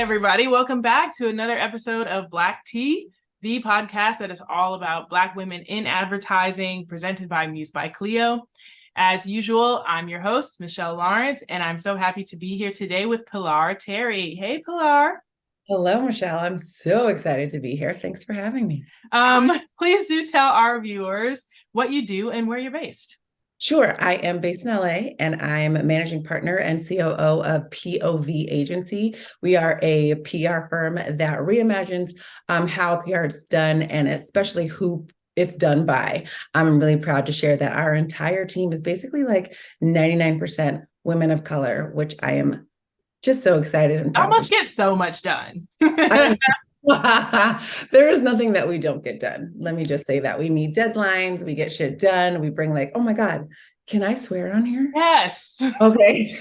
everybody. Welcome back to another episode of Black Tea, the podcast that is all about Black women in advertising, presented by Muse by Cleo. As usual, I'm your host, Michelle Lawrence, and I'm so happy to be here today with Pilaar Terry. Hey, Pilaar. Hello, Michelle. I'm so excited to be here. Thanks for having me. Please do tell our viewers what you do and where you're based. Sure. I am based in LA and I'm managing partner and COO of POV Agency. We are a PR firm that reimagines how PR is done and especially who it's done by. I'm really proud to share that our entire team is basically like 99% women of color, which I am just so excited and proud. I must get so much done. There is nothing that we don't get done. Let me just say that. We meet deadlines, we get shit done. We bring like, oh my God, can I swear on here? Yes. Okay.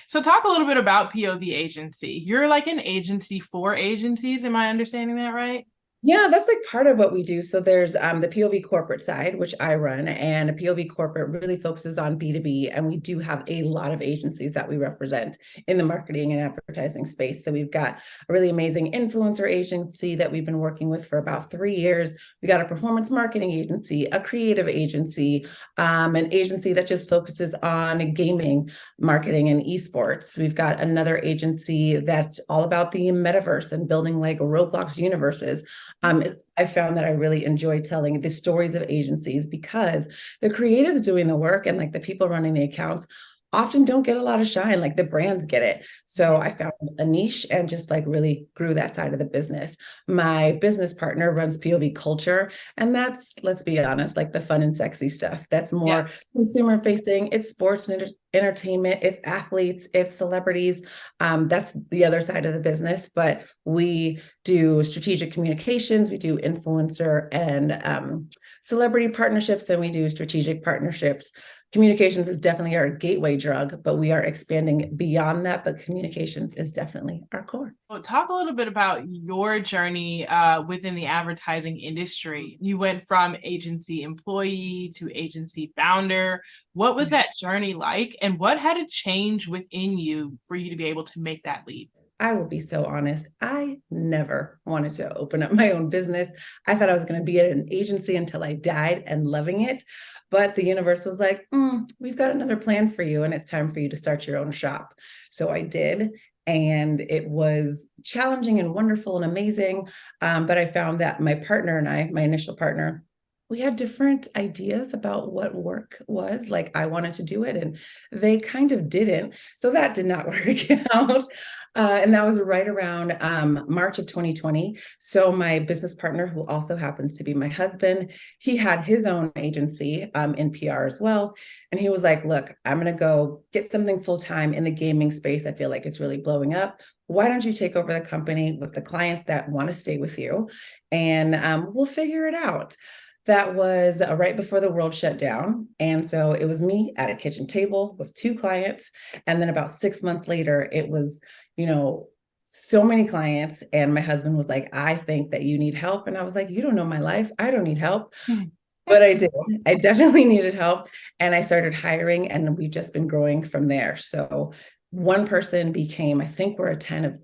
So talk a little bit about POV Agency. You're like an agency for agencies. Am I understanding that right? Yeah, that's like part of what we do. So there's the POV corporate side, which I run, and a POV corporate really focuses on B2B. And we do have a lot of agencies that we represent in the marketing and advertising space. So we've got a really amazing influencer agency that we've been working with for about 3 years. We got a performance marketing agency, a creative agency, an agency that just focuses on gaming, marketing, and esports. We've got another agency that's all about the metaverse and building like Roblox universes. I found that I really enjoy telling the stories of agencies because the creatives doing the work and like the people running the accounts often don't get a lot of shine, like the brands get it. So I found a niche and just like really grew that side of the business. My business partner runs POV culture, and that's, let's be honest, like the fun and sexy stuff. That's more consumer facing. It's sports and entertainment, it's athletes, it's celebrities. That's the other side of the business, but we do strategic communications, we do influencer and celebrity partnerships, and we do strategic partnerships. Communications is definitely our gateway drug, but we are expanding beyond that. But communications is definitely our core. Well, talk a little bit about your journey within the advertising industry. You went from agency employee to agency founder. What was that journey like, and what had to change within you for you to be able to make that leap? I will be so honest. I never wanted to open up my own business. I thought I was going to be at an agency until I died and loving it. But the universe was like, we've got another plan for you, and it's time for you to start your own shop. So I did. And it was challenging and wonderful and amazing. But I found that my partner and I, my initial partner, we had different ideas about what work was. Like I wanted to do it and they kind of didn't. So that did not work out. And that was right around March of 2020. So my business partner, who also happens to be my husband, he had his own agency in PR as well. And he was like, look, I'm going to go get something full-time in the gaming space. I feel like it's really blowing up. Why don't you take over the company with the clients that want to stay with you? And we'll figure it out. That was right before the world shut down. And so it was me at a kitchen table with 2 clients. And then about 6 months later, it was, so many clients. And my husband was like, I think that you need help. And I was like, you don't know my life. I don't need help. But I did. I definitely needed help. And I started hiring, and we've just been growing from there. So one person became, I think we're a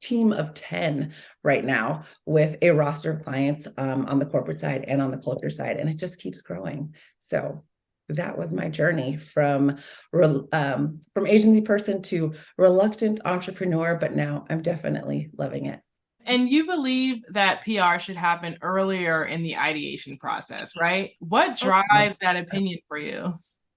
team of 10 right now with a roster of clients on the corporate side and on the culture side, and it just keeps growing. So that was my journey from agency person to reluctant entrepreneur, but now I'm definitely loving it. And you believe that PR should happen earlier in the ideation process, right? What drives that opinion for you?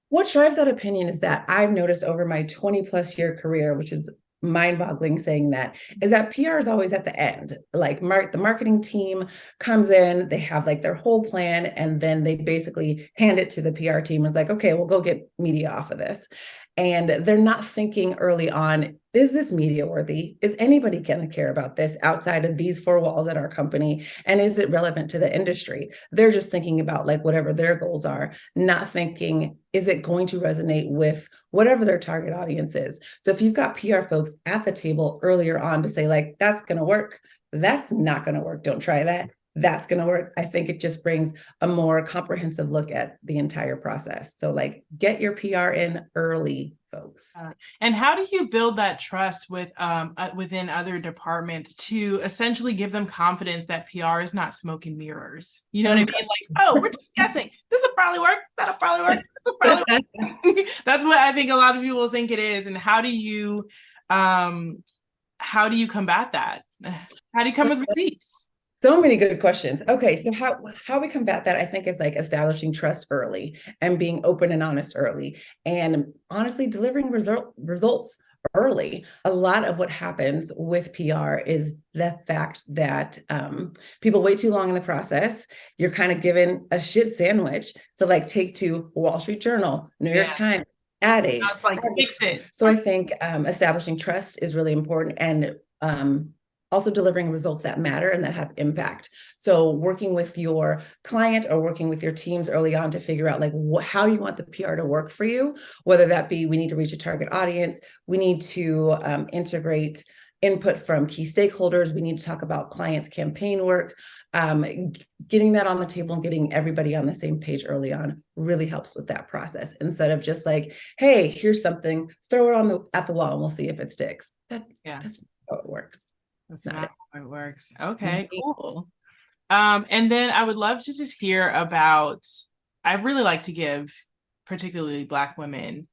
What drives that opinion is that I've noticed over my 20 plus year career, which is mind-boggling saying that, is that PR is always at the end. Like the marketing team comes in, they have like their whole plan, and then they basically hand it to the PR team. It's like, okay, we'll go get media off of this. And they're not thinking early on, is this media worthy? Is anybody going to care about this outside of these 4 walls at our company? And is it relevant to the industry? They're just thinking about like whatever their goals are, not thinking, is it going to resonate with whatever their target audience is? So if you've got PR folks at the table earlier on to say like, that's going to work, that's not going to work, don't try that, that's going to work. I think it just brings a more comprehensive look at the entire process. So like get your PR in early, folks. And how do you build that trust with within other departments to essentially give them confidence that PR is not smoke and mirrors? You know what I mean? Like, oh, we're just guessing. This will probably work. That'll probably work. That'll probably work. That's what I think a lot of people think it is. And how do you combat that? How do you come with receipts? So many good questions. Okay, so how we combat that, I think, is like establishing trust early and being open and honest early, and honestly delivering results early. A lot of what happens with PR is the fact that people wait too long in the process. You're kind of given a shit sandwich to like take to Wall Street Journal, New York Times, Ad Age. It's like fix it. So I think establishing trust is really important, and also delivering results that matter and that have impact. So working with your client or working with your teams early on to figure out like how you want the PR to work for you, whether that be we need to reach a target audience, we need to integrate input from key stakeholders, we need to talk about clients' campaign work. Getting that on the table and getting everybody on the same page early on really helps with that process, instead of just like, hey, here's something, throw it at the wall and we'll see if it sticks. That's how it works. That's not how it works. Okay, cool. And then I would love to just hear about, I really like to give particularly Black women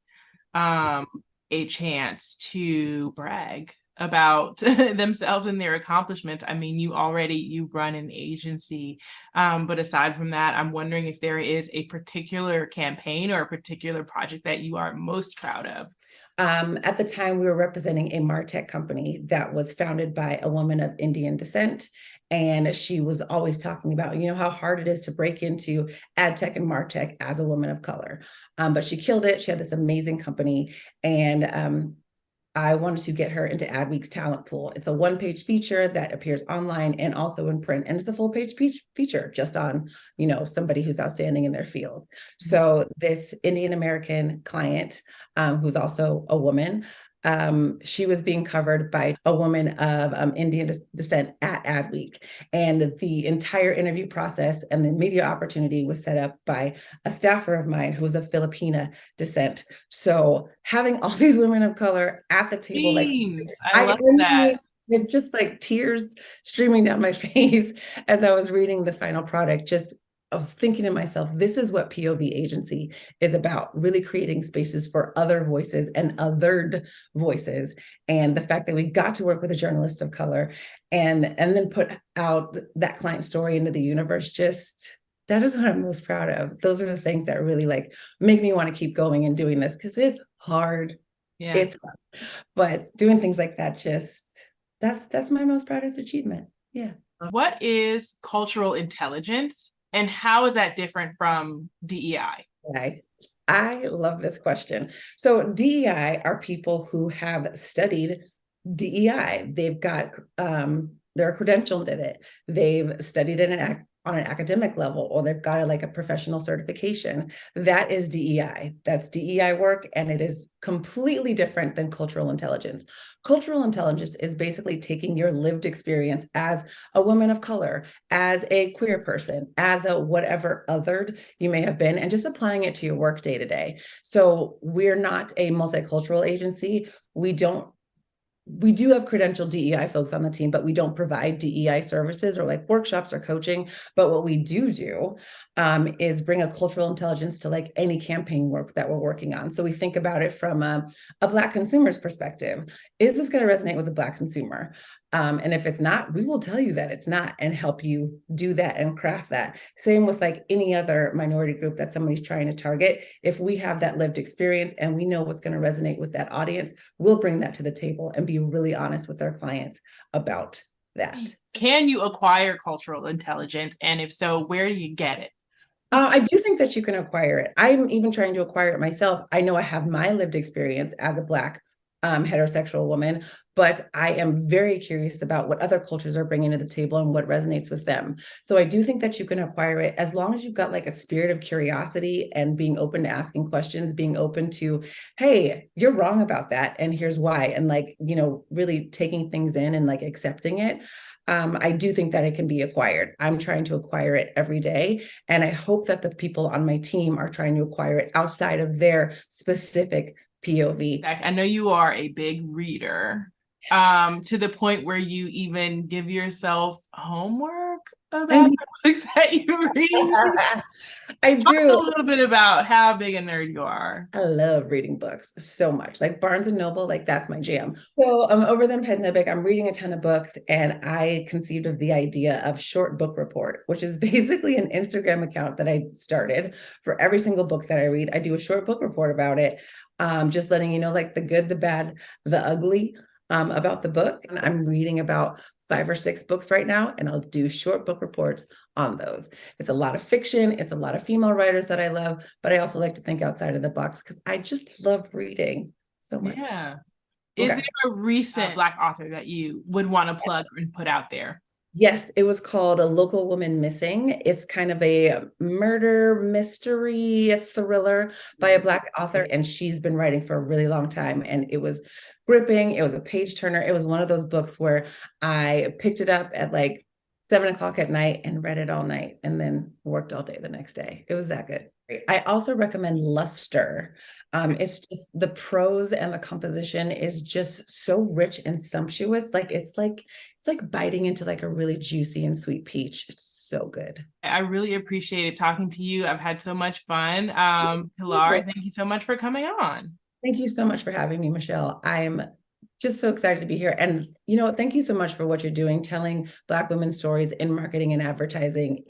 a chance to brag about themselves and their accomplishments. I mean, you run an agency, but aside from that, I'm wondering if there is a particular campaign or a particular project that you are most proud of. At the time, we were representing a MarTech company that was founded by a woman of Indian descent. And she was always talking about, how hard it is to break into ad tech and MarTech as a woman of color. But she killed it. She had this amazing company. And I wanted to get her into Adweek's talent pool. It's a one-page feature that appears online and also in print. And it's a full-page feature just on, somebody who's outstanding in their field. So this Indian American client, who's also a woman, she was being covered by a woman of Indian descent at Adweek. And the entire interview process and the media opportunity was set up by a staffer of mine who was of Filipina descent. So having all these women of color at the table, I love that. With just like tears streaming down my face as I was reading the final product, I was thinking to myself, this is what POV Agency is about, really creating spaces for other voices and othered voices. And the fact that we got to work with a journalist of color and then put out that client story into the universe, that is what I'm most proud of. Those are the things that really make me want to keep going and doing this, because it's hard. Yeah. It's hard. But doing things like that, that's my most proudest achievement. Yeah. What is cultural intelligence? And how is that different from DEI? Okay. I love this question. So DEI are people who have studied DEI. They've got, they're credentialed in it. They've studied it on an academic level, or they've got a professional certification. That is DEI. That's DEI work, and it is completely different than cultural intelligence. Cultural intelligence is basically taking your lived experience as a woman of color, as a queer person, as a whatever othered you may have been, and just applying it to your work day to day. So we're not a multicultural agency. We do have credentialed DEI folks on the team, but we don't provide DEI services or workshops or coaching. But what we do is bring a cultural intelligence to any campaign work that we're working on. So we think about it from a Black consumer's perspective. Is this going to resonate with a Black consumer? And if it's not, we will tell you that it's not and help you do that and craft that. Same with any other minority group that somebody's trying to target. If we have that lived experience and we know what's going to resonate with that audience, we'll bring that to the table and be really honest with our clients about that. Can you acquire cultural intelligence? And if so, where do you get it? I do think that you can acquire it. I'm even trying to acquire it myself. I know I have my lived experience as a Black heterosexual woman, but I am very curious about what other cultures are bringing to the table and what resonates with them. So I do think that you can acquire it as long as you've got like a spirit of curiosity and being open to asking questions, being open to, hey, you're wrong about that, and here's why, and like, really taking things in and like accepting it. I do think that it can be acquired. I'm trying to acquire it every day. And I hope that the people on my team are trying to acquire it outside of their specific POV. I know you are a big reader, to the point where you even give yourself homework about the books that you read. I Talk do. a little bit about how big a nerd you are. I love reading books so much. Like Barnes and Noble, like that's my jam. So over the pandemic, I'm reading a ton of books, and I conceived of the idea of Short Book Report, which is basically an Instagram account that I started for every single book that I read. I do a short book report about it, just letting you know, like the good, the bad, the ugly, about the book. And I'm reading about 5 or 6 books right now, and I'll do short book reports on those. It's a lot of fiction. It's a lot of female writers that I love, but I also like to think outside of the box because I just love reading so much. Yeah. Is there a recent Black author that you would want to plug and put out there? Yes, it was called A Local Woman Missing. It's kind of a murder mystery thriller by a Black author, and she's been writing for a really long time. And it was gripping. It was a page turner. It was one of those books where I picked it up at like 7 o'clock at night and read it all night and then worked all day the next day. It was that good. I also recommend Luster. It's just the prose and the composition is just so rich and sumptuous. It's like biting into like a really juicy and sweet peach. It's so good. I really appreciated talking to you. I've had so much fun. Pilaar, thank you so much for coming on. Thank you so much for having me, Michelle. I'm just so excited to be here. And, thank you so much for what you're doing, telling Black women's stories in marketing and advertising.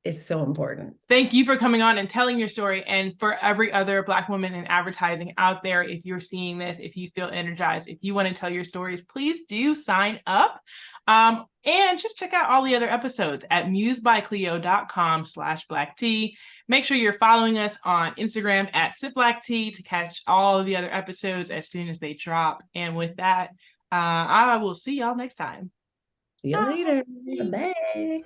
It's so important. Thank you for coming on and telling your story. And for every other Black woman in advertising out there, if you're seeing this, if you feel energized, if you want to tell your stories, please do sign up. And just check out all the other episodes at musebycleo.com/blacktea. Make sure you're following us on Instagram at sipblacktea to catch all of the other episodes as soon as they drop. And with that, I will see y'all next time. See you later. Bye.